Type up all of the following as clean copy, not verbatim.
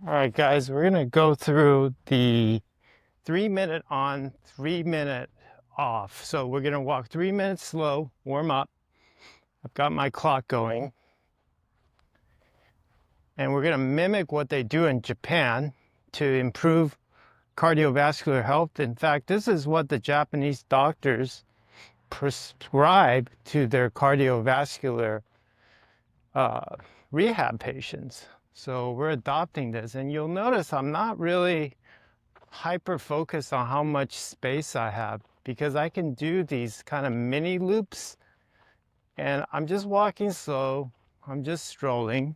All right, guys, we're gonna go through the 3 minute on, 3 minute off. So we're gonna walk 3 minutes slow, warm up. I've got my clock going. And we're gonna mimic what they do in Japan to improve cardiovascular health. In fact, this is what the Japanese doctors prescribe to their cardiovascular rehab patients. So we're adopting this. And you'll notice I'm not really hyper focused on how much space I have because I can do these kind of mini loops and I'm just walking slow. I'm just strolling.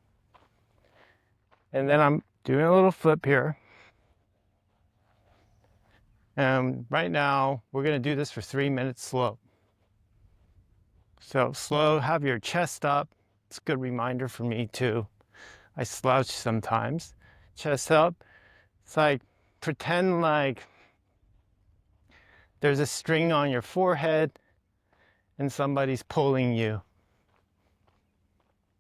And then I'm doing a little flip here. And right now we're going to do this for 3 minutes slow. So slow, have your chest up. It's a good reminder for me too. I slouch sometimes. Chest up. It's like pretend like there's a string on your forehead and somebody's pulling you.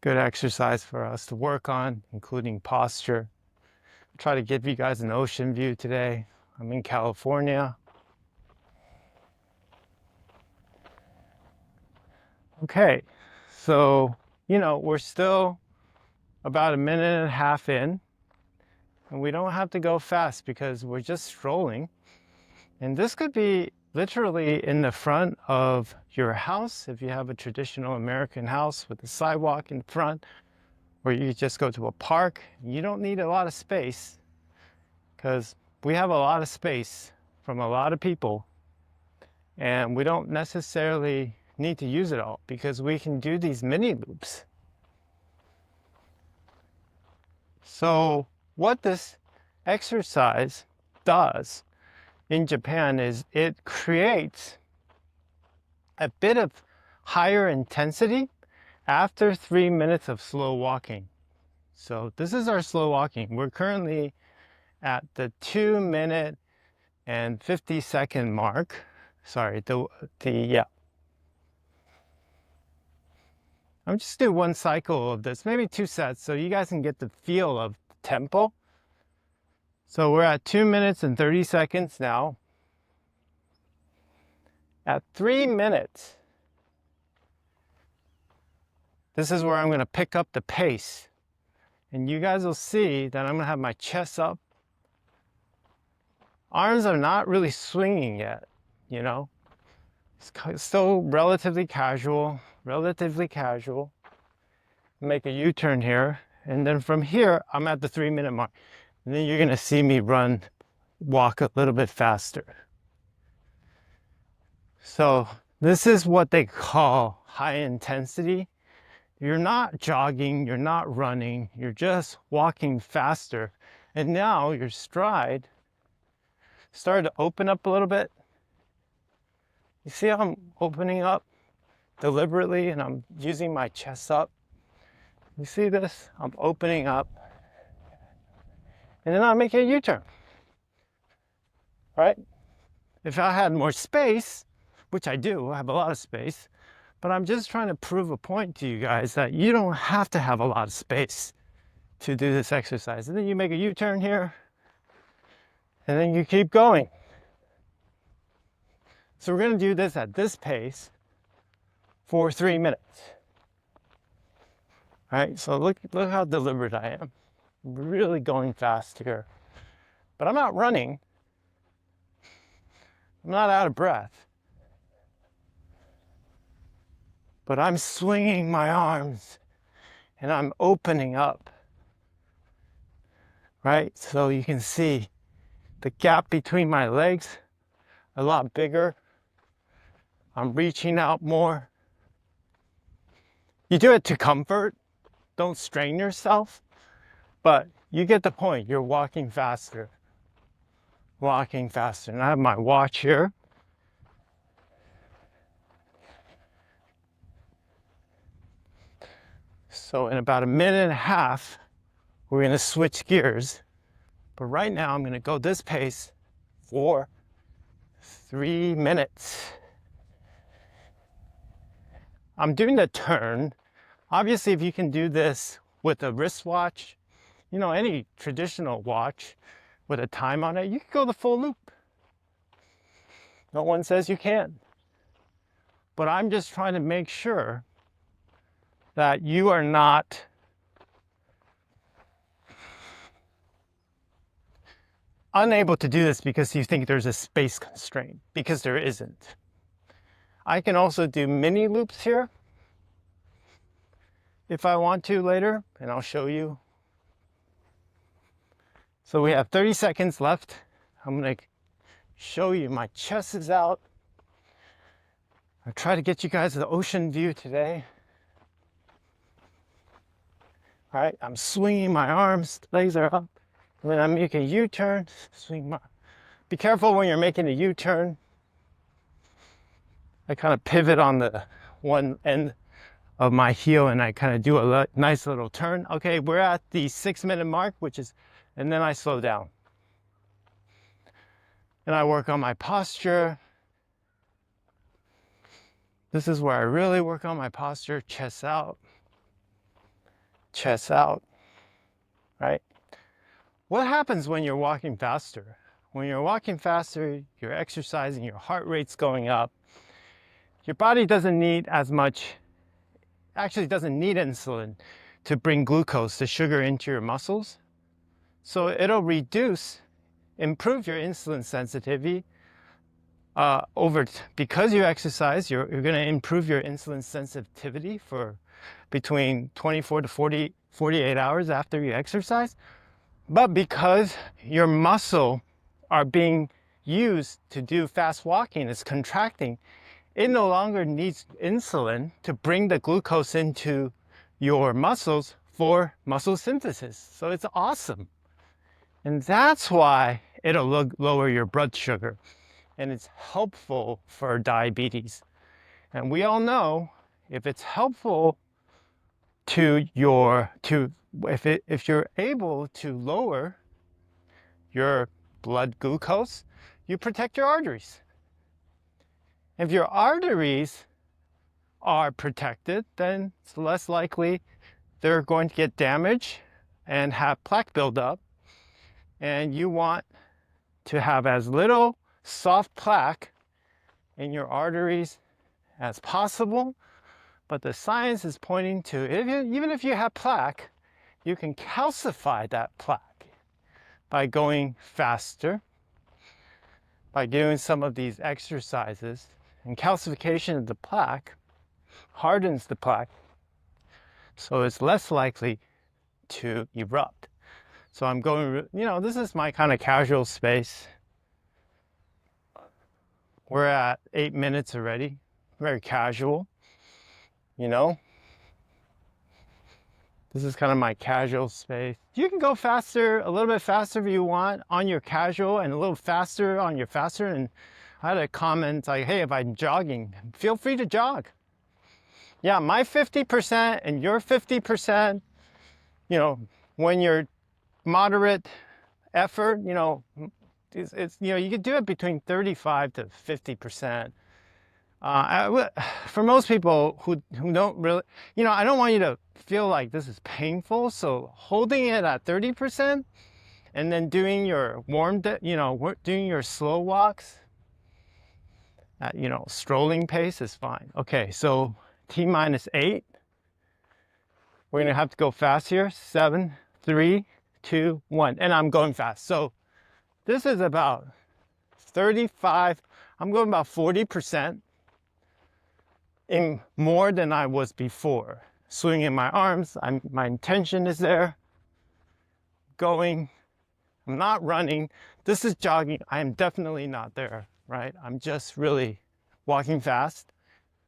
Good exercise for us to work on, including posture. I'll try to give you guys an ocean view today. I'm in California. Okay, so, we're still about a minute and a half in, and we don't have to go fast because we're just strolling. And this could be literally in the front of your house if you have a traditional American house with a sidewalk in front, or you just go to a park. You don't need a lot of space because we have a lot of space from a lot of people, and we don't necessarily need to use it all because we can do these mini loops. So what this exercise does in Japan is it creates a bit of higher intensity after 3 minutes of slow walking. So this is our slow walking. We're currently at the 2 minute and 50-second mark. Sorry, yeah. I'm just do one cycle of this, maybe 2 sets, so you guys can get the feel of tempo. So we're at 2 minutes and 30 seconds now. At 3 minutes, this is where I'm going to pick up the pace. And you guys will see that I'm going to have my chest up. Arms are not really swinging yet, It's still relatively casual. Make a U-turn here. And then from here, I'm at the 3 minute mark. And then you're going to see me walk a little bit faster. So this is what they call high intensity. You're not jogging, you're not running, you're just walking faster. And now your stride started to open up a little bit. You see how I'm opening up deliberately and I'm using my chest up? You see this? I'm opening up. And then I'm making a U-turn. Right? If I had more space, which I do, I have a lot of space, but I'm just trying to prove a point to you guys that you don't have to have a lot of space to do this exercise. And then you make a U-turn here, and then you keep going. So we're going to do this at this pace for 3 minutes. All right, so look how deliberate I am. I'm really going fast here. But I'm not running. I'm not out of breath. But I'm swinging my arms and I'm opening up. Right? So you can see the gap between my legs a lot bigger. I'm reaching out more. You do it to comfort. Don't strain yourself. But you get the point. You're walking faster. And I have my watch here. So in about a minute and a half, we're going to switch gears. But right now, I'm going to go this pace for 3 minutes. I'm doing the turn. Obviously, if you can do this with a wristwatch, you know, any traditional watch with a time on it, you can go the full loop. No one says you can't. But I'm just trying to make sure that you are not unable to do this because you think there's a space constraint, because there isn't. I can also do mini loops here if I want to later, and I'll show you. So we have 30 seconds left. I'm gonna show you my chest is out. I try to get you guys the ocean view today. All right, I'm swinging my arms, legs are up. When I'm making a U-turn, be careful when you're making a U-turn. I kind of pivot on the one end of my heel and I kind of do a nice little turn. Okay, we're at the 6-minute mark, and then I slow down. And I work on my posture. This is where I really work on my posture, chest out, right? What happens when you're walking faster? When you're walking faster, you're exercising, your heart rate's going up. Your body doesn't need as much, actually doesn't need insulin to bring glucose, the sugar, into your muscles. So it'll improve your insulin sensitivity because you exercise, you're going to improve your insulin sensitivity for between 24 to 48 hours after you exercise. But because your muscle are being used to do fast walking, it's contracting, it no longer needs insulin to bring the glucose into your muscles for muscle synthesis. So it's awesome. And that's why it'll lower your blood sugar. And it's helpful for diabetes. And we all know if it's helpful if you're able to lower your blood glucose, you protect your arteries. If your arteries are protected, then it's less likely they're going to get damaged and have plaque buildup. And you want to have as little soft plaque in your arteries as possible. But the science is pointing to, even if you have plaque, you can calcify that plaque by going faster, by doing some of these exercises. And calcification of the plaque hardens the plaque, so it's less likely to erupt. So I'm going, this is my kind of casual space. We're at 8 minutes already, very casual, This is kind of my casual space. You can go faster, a little bit faster if you want on your casual, and a little faster on your faster. And I had a comment like, hey, if I'm jogging, feel free to jog. Yeah, my 50% and your 50%, when you're moderate effort, it's you could do it between 35 to 50%. For most people who don't really, I don't want you to feel like this is painful. So holding it at 30% and then doing your doing your slow walks at, strolling pace is fine. Okay, so T-8. We're going to have to go fast here. 7, 3, 2, 1. And I'm going fast. So this is about 35. I'm going about 40%. In more than I was before. Swinging my arms, my intention is there. Going, I'm not running. This is jogging. I am definitely not there, right? I'm just really walking fast.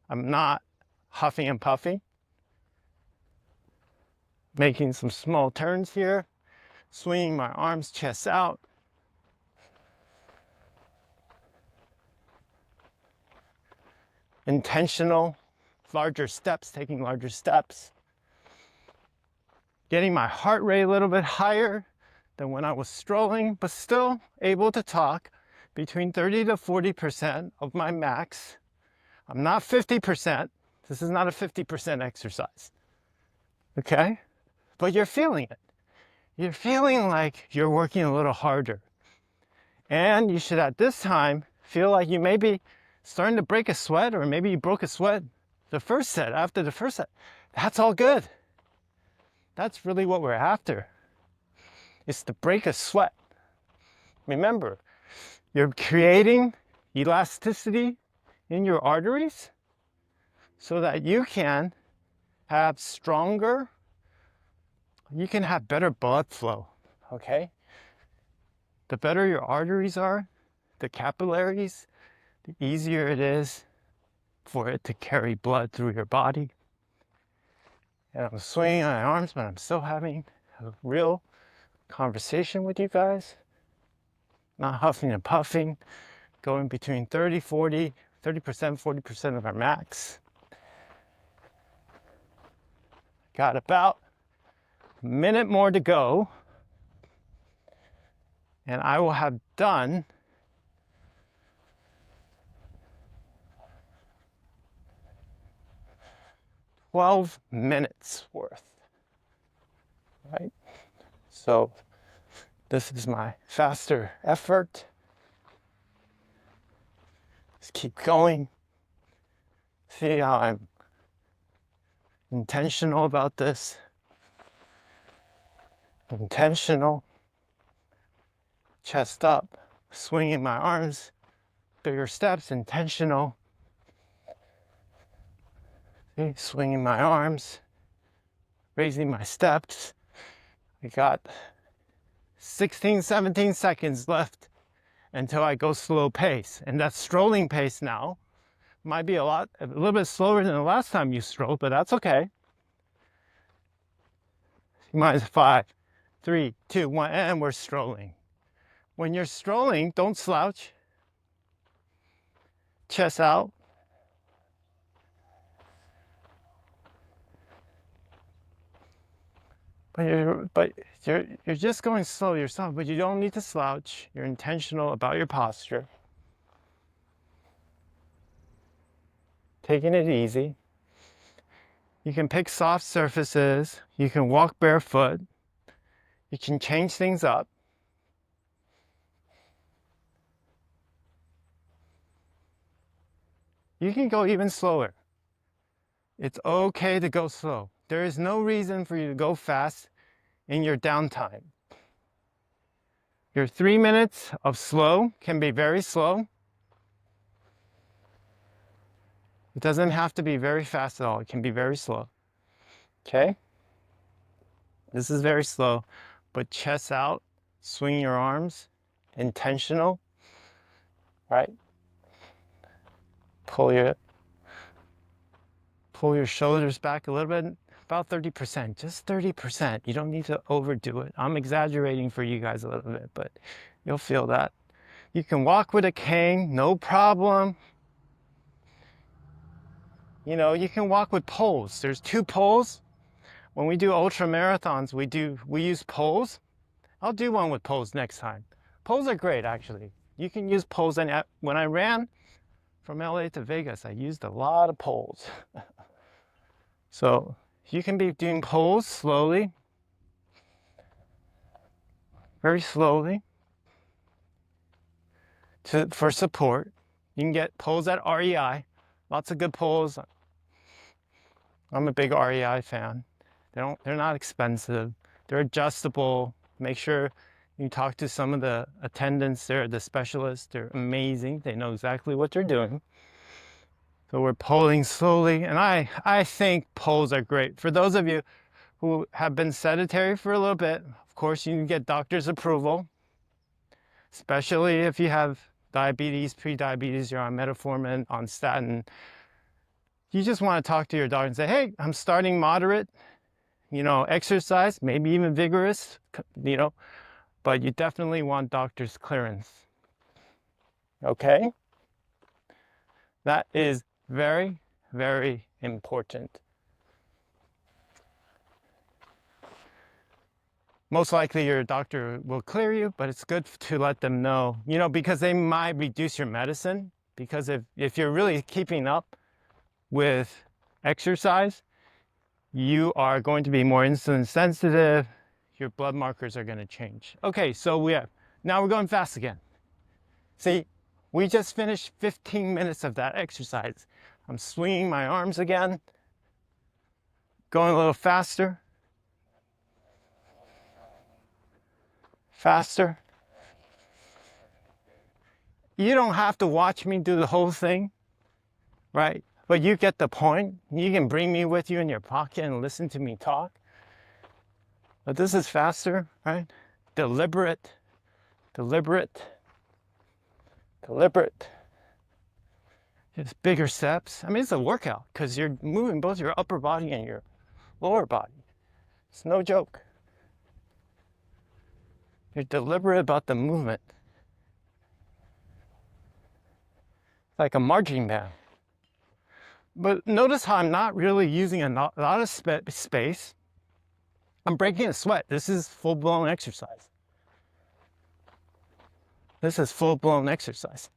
I'm not huffing and puffing. Making some small turns here. Swinging my arms, chest out. Intentional, larger steps, taking larger steps. Getting my heart rate a little bit higher than when I was strolling, but still able to talk between 30 to 40% of my max. I'm not 50%. This is not a 50% exercise. Okay? But you're feeling it. you're feeling like you're working a little harder. And you should at this time feel like you may be starting to break a sweat, or maybe you broke a sweat the first set, after the first set. That's all good. That's really what we're after. It's to break a sweat. Remember, you're creating elasticity in your arteries so that you can have stronger, you can have better blood flow, okay? The better your arteries are, the capillaries, the easier it is for it to carry blood through your body. And I'm swinging my arms, but I'm still having a real conversation with you guys. Not huffing and puffing, going between 30%, 40% of our max. Got about a minute more to go, and I will have done 12 minutes worth, right? So this is my faster effort. Just keep going. See how I'm intentional about this. Intentional. Chest up, swinging my arms, bigger steps, intentional. See, swinging my arms, raising my steps. I got 16, 17 seconds left until I go slow pace. And that strolling pace now might be a little bit slower than the last time you strolled, but that's okay. Minus 5, 3, 2, 1, and we're strolling. When you're strolling, don't slouch. Chest out. But you're just going slow yourself, but you don't need to slouch. You're intentional about your posture. Taking it easy. You can pick soft surfaces. You can walk barefoot. You can change things up. You can go even slower. It's okay to go slow. There is no reason for you to go fast in your downtime. Your 3 minutes of slow can be very slow. It doesn't have to be very fast at all. It can be very slow. Okay? This is very slow, but chest out, swing your arms, intentional, right? Pull your shoulders back a little bit, about 30%, just 30%. You don't need to overdo it. I'm exaggerating for you guys a little bit, but you'll feel that. You can walk with a cane, no problem. You know, you can walk with poles. There's 2 poles. When we do ultra marathons, we use poles. I'll do one with poles next time. Poles are great, actually. You can use poles, and when I ran from LA to Vegas, I used a lot of poles. So you can be doing poles slowly, very slowly, for support. You can get poles at REI, lots of good poles. I'm a big REI fan. They're not expensive. They're adjustable. Make sure you talk to some of the attendants there, the specialists. They're amazing. They know exactly what they're doing. So we're polling slowly, and I think poles are great. For those of you who have been sedentary for a little bit, of course you can get doctor's approval, especially if you have diabetes, pre-diabetes, you're on metformin, on statin. You just want to talk to your doctor and say, hey, I'm starting moderate, exercise, maybe even vigorous, but you definitely want doctor's clearance. Okay? That is very, very important. Most likely your doctor will clear you, but it's good to let them know, because they might reduce your medicine. Because if you're really keeping up with exercise, you are going to be more insulin sensitive. your blood markers are going to change. Okay, so now we're going fast again. See, we just finished 15 minutes of that exercise. I'm swinging my arms again, going a little faster. Faster. You don't have to watch me do the whole thing, right? But you get the point. You can bring me with you in your pocket and listen to me talk. But this is faster, right? Deliberate. It's bigger steps. I mean, it's a workout because you're moving both your upper body and your lower body. It's no joke. You're deliberate about the movement. It's like a marching band. But notice how I'm not really using a lot of space. I'm breaking a sweat. This is full-blown exercise. This is full-blown exercise.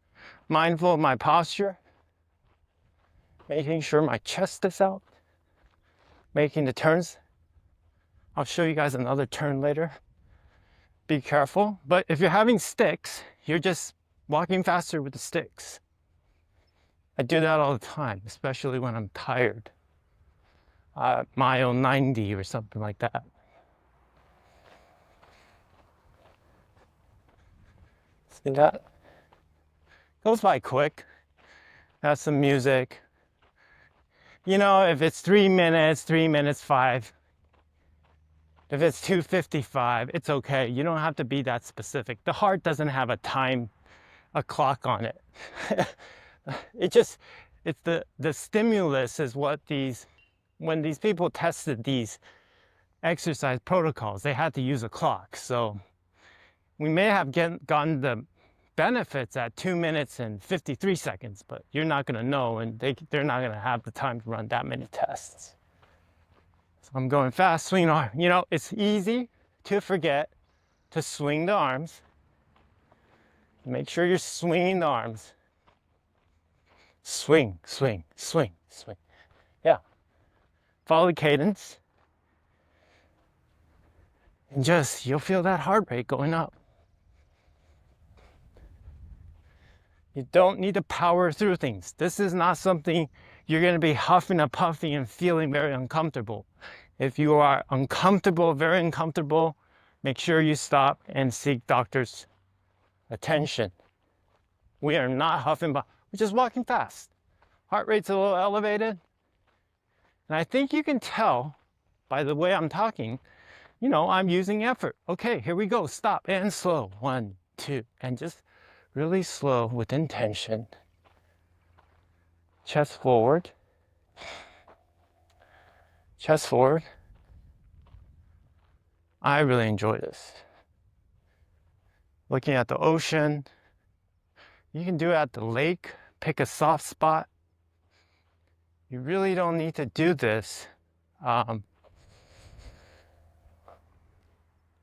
Mindful of my posture. Making sure my chest is out. Making the turns. I'll show you guys another turn later. Be careful. But if you're having sticks, you're just walking faster with the sticks. I do that all the time, especially when I'm tired. Mile 90 or something like that. See that? Goes by quick. That's some music. You know, if it's 3 minutes, 5. If it's 2:55, it's okay. You don't have to be that specific. The heart doesn't have a clock on it. It's the stimulus is what when these people tested these exercise protocols, they had to use a clock. So we may have gotten the benefits at 2 minutes and 53 seconds, but you're not going to know, and they're not going to have the time to run that many tests. So I'm going fast, swing arm. You know, it's easy to forget to swing the arms. Make sure you're swinging the arms. Swing. Yeah. Follow the cadence. And you'll feel that heart rate going up. You don't need to power through things. This is not something you're going to be huffing and puffing and feeling very uncomfortable. If you are uncomfortable, very uncomfortable, make sure you stop and seek doctor's attention. We are not huffing, we're just walking fast. Heart rate's a little elevated. And I think you can tell by the way I'm talking, you know, I'm using effort. Okay, here we go. Stop and slow. 1, 2, and just really slow with intention. Chest forward. Chest forward. I really enjoy this. Looking at the ocean. You can do it at the lake. Pick a soft spot. You really don't need to do this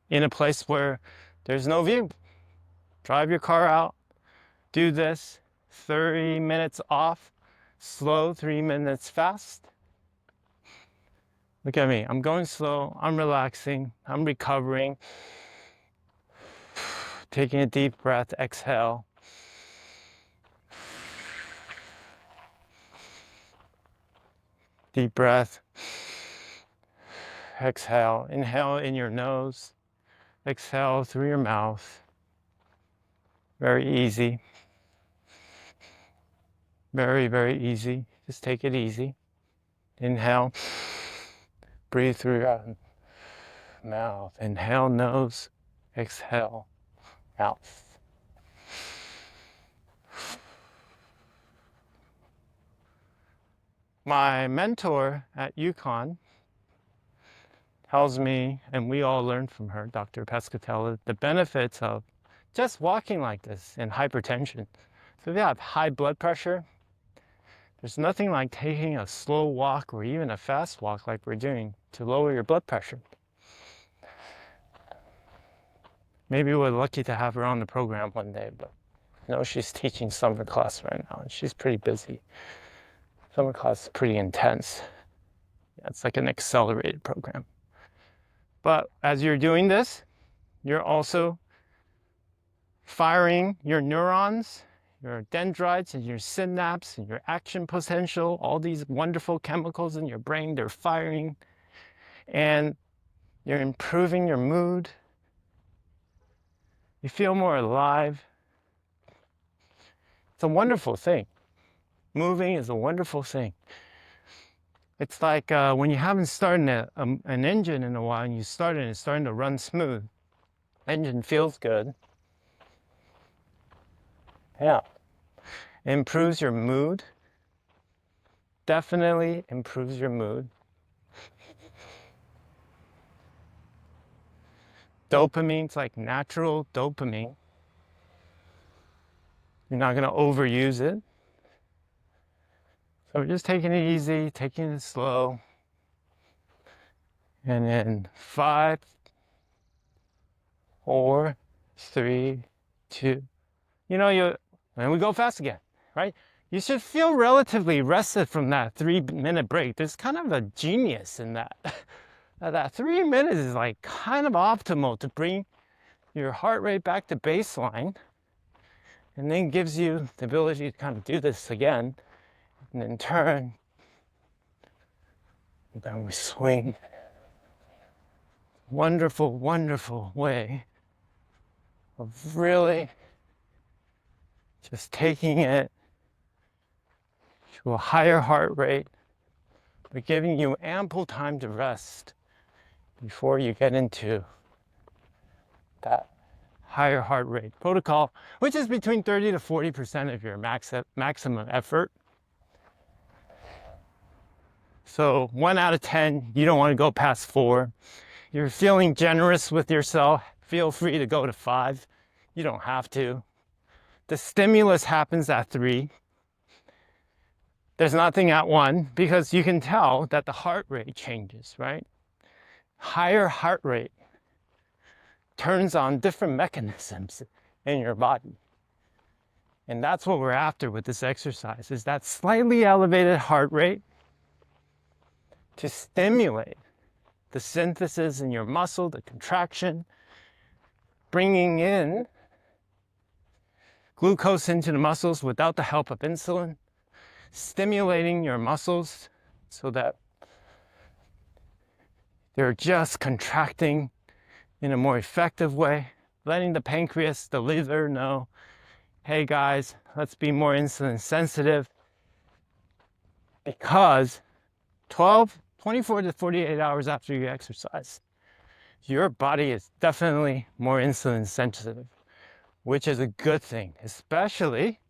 in a place where there's no view. Drive your car out. Do this. 30 minutes off. Slow, 3 minutes fast. Look at me. I'm going slow. I'm relaxing. I'm recovering. Taking a deep breath. Exhale. Deep breath. Exhale. Inhale in your nose. Exhale through your mouth. Very easy. Very, very easy. Just take it easy. Inhale. Breathe through your mouth. Inhale, nose. Exhale, mouth. My mentor at UConn tells me, and we all learned from her, Dr. Pescatella, the benefits of just walking like this in hypertension. So if you have high blood pressure, there's nothing like taking a slow walk or even a fast walk like we're doing to lower your blood pressure. Maybe we're lucky to have her on the program one day, but I know she's teaching summer class right now and she's pretty busy. Summer class is pretty intense. Yeah, it's like an accelerated program. But as you're doing this, you're also firing your neurons, your dendrites, and your synapse, and your action potential, all these wonderful chemicals in your brain, they're firing, and you're improving your mood. You feel more alive. It's a wonderful thing. Moving is a wonderful thing. It's like when you haven't started an engine in a while and you start it and it's starting to run smooth. Engine feels good. Yeah. It improves your mood. Definitely improves your mood. Dopamine, it's like natural dopamine. You're not going to overuse it. So we're just taking it easy, taking it slow. And then 5, 4, 3, 2. And we go fast again, right? You should feel relatively rested from that 3-minute break. There's kind of a genius in that. That 3 minutes is like kind of optimal to bring your heart rate back to baseline, and then gives you the ability to kind of do this again, and then turn, and then we swing. Wonderful, wonderful way of really just taking it to a higher heart rate, but giving you ample time to rest before you get into that higher heart rate protocol, which is between 30 to 40% of your maximum effort. So 1 out of 10, you don't want to go past 4. You're feeling generous with yourself, feel free to go to 5. You don't have to. The stimulus happens at 3. There's nothing at 1, because you can tell that the heart rate changes, right? Higher heart rate turns on different mechanisms in your body. And that's what we're after with this exercise, is that slightly elevated heart rate to stimulate the synthesis in your muscle, the contraction, bringing in glucose into the muscles without the help of insulin, stimulating your muscles so that they're just contracting in a more effective way, letting the pancreas, the liver know, hey guys, let's be more insulin sensitive, because 24 to 48 hours after you exercise, your body is definitely more insulin sensitive, which is a good thing, especially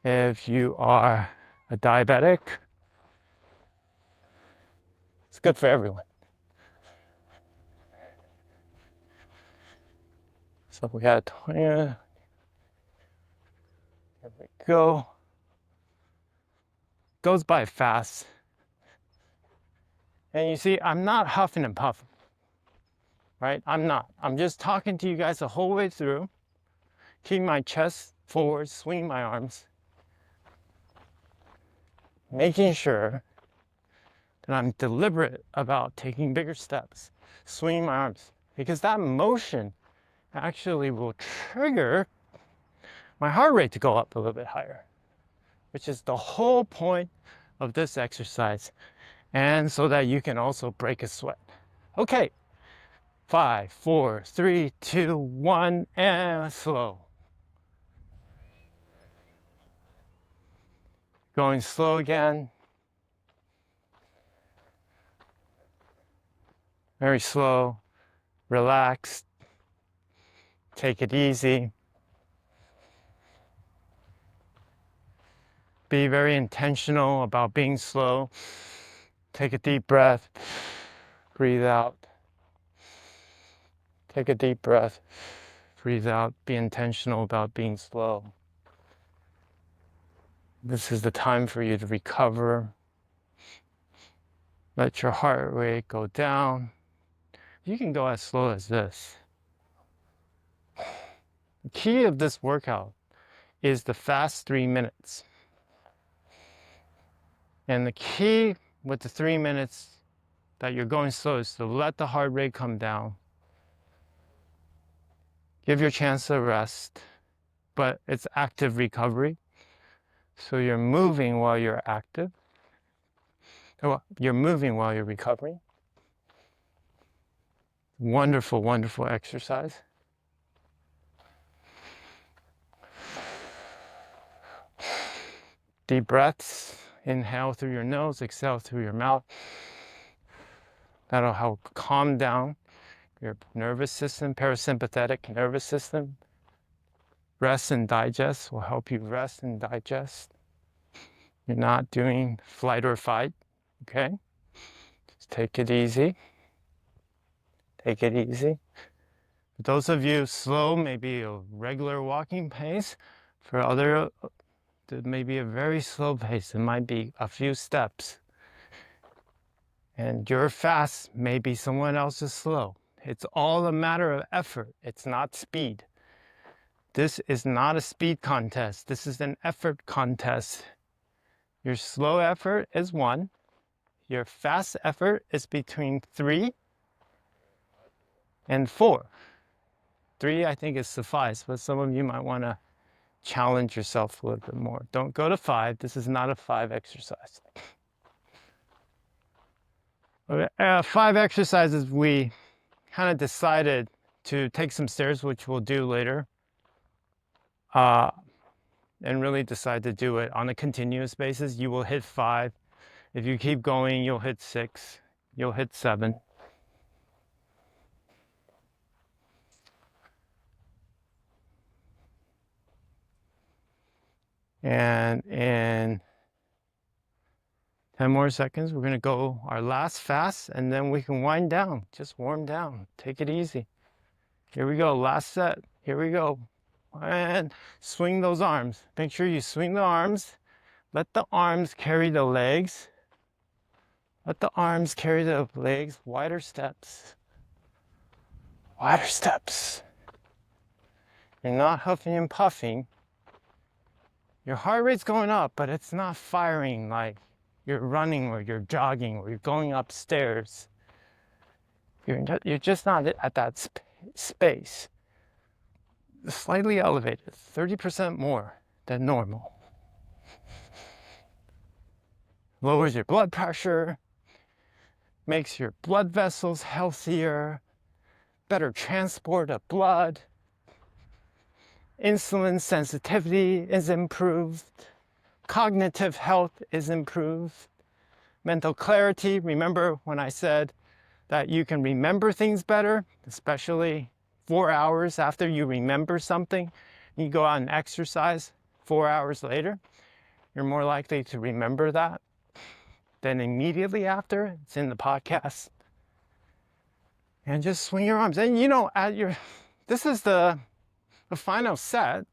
if you are a diabetic. It's good for everyone. So we had 20. Here we go. Goes by fast. And you see, I'm not huffing and puffing, right? I'm not. I'm just talking to you guys the whole way through, keeping my chest forward, swinging my arms, making sure that I'm deliberate about taking bigger steps, swinging my arms, because that motion actually will trigger my heart rate to go up a little bit higher, which is the whole point of this exercise, and so that you can also break a sweat. Okay, 5, 4, 3, 2, 1, and slow. Going slow again. Very slow, relaxed, take it easy. Be very intentional about being slow. Take a deep breath, breathe out. Take a deep breath, breathe out. Be intentional about being slow. This is the time for you to recover. Let your heart rate go down. You can go as slow as this. The key of this workout is the fast 3 minutes. And the key with the 3 minutes, that you're going slow is to let the heart rate come down. Give your chance to rest, but it's active recovery. So you're moving while you're active. You're moving while you're recovering. Wonderful, wonderful exercise. Deep breaths. Inhale through your nose, exhale through your mouth. That'll help calm down your nervous system, parasympathetic nervous system. Rest and digest will help you rest and digest. You're not doing flight or fight, okay? Just take it easy. Take it easy. For those of you slow, maybe a regular walking pace. For other, it may be a very slow pace. It might be a few steps. And your fast, maybe someone else is slow. It's all a matter of effort. It's not speed. This is not a speed contest. This is an effort contest. Your slow effort is 1. Your fast effort is between 3 and 4. 3, I think, is suffice, but some of you might want to challenge yourself a little bit more. Don't go to 5. This is not a 5 exercise. 5 exercises, we kind of decided to take some stairs, which we'll do later, and really decide to do it on a continuous basis. You will hit 5. If you keep going, you'll hit 6. You'll hit 7. And in 10 more seconds, we're going to go our last fast, and then we can wind down. Just warm down. Take it easy. Here we go. Last set. Here we go. And swing those arms. Make sure you swing the arms. Let the arms carry the legs. Let the arms carry the legs. Wider steps. Wider steps. You're not huffing and puffing. Your heart rate's going up, but it's not firing like you're running or you're jogging or you're going upstairs. You're just not at that space. Slightly elevated, 30% more than normal. Lowers your blood pressure, makes your blood vessels healthier, better transport of blood. Insulin sensitivity is improved. Cognitive health is improved. Mental clarity. Remember when I said that you can remember things better, especially 4 hours after you remember something. You go out and exercise 4 hours later. You're more likely to remember that than immediately after. It's in the podcast. And just swing your arms. And this is the final set.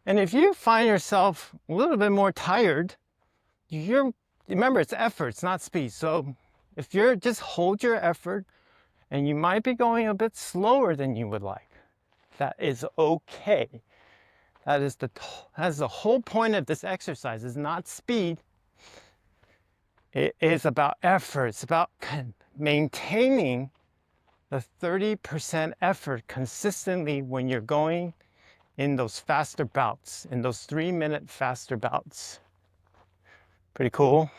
And if you find yourself a little bit more tired, remember it's effort, it's not speed. So if you're just hold your effort, and you might be going a bit slower than you would like, that is okay. That is the whole point of this exercise, is not speed. It is about effort. It's about maintaining the 30% effort consistently when you're going in those faster bouts, in those 3-minute faster bouts. Pretty cool.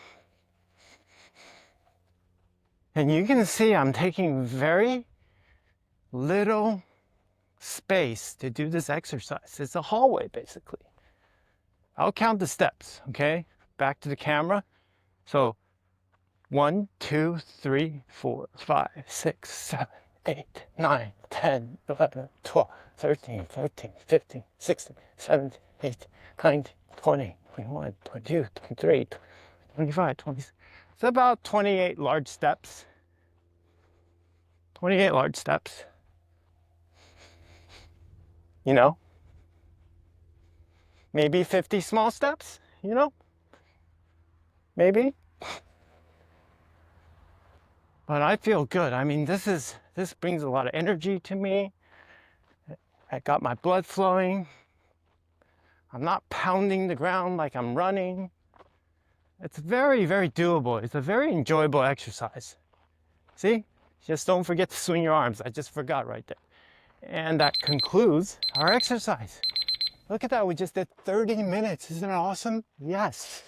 And you can see I'm taking very little space to do this exercise. It's a hallway, basically. I'll count the steps, okay? Back to the camera. So 1, 2, 3, 4, 5, 6, 7, 8, 9, 10, 11, 12, 13, 14, 15, 16, 17, 18, 19, 20, 21, 22, 23, 25, 26. It's about 28 large steps. 28 large steps. Maybe 50 small steps, maybe. But I feel good. I mean, this brings a lot of energy to me. I got my blood flowing. I'm not pounding the ground like I'm running. It's very, very doable. It's a very enjoyable exercise. See? Just don't forget to swing your arms. I just forgot right there. And that concludes our exercise. Look at that, we just did 30 minutes. Isn't it awesome? Yes.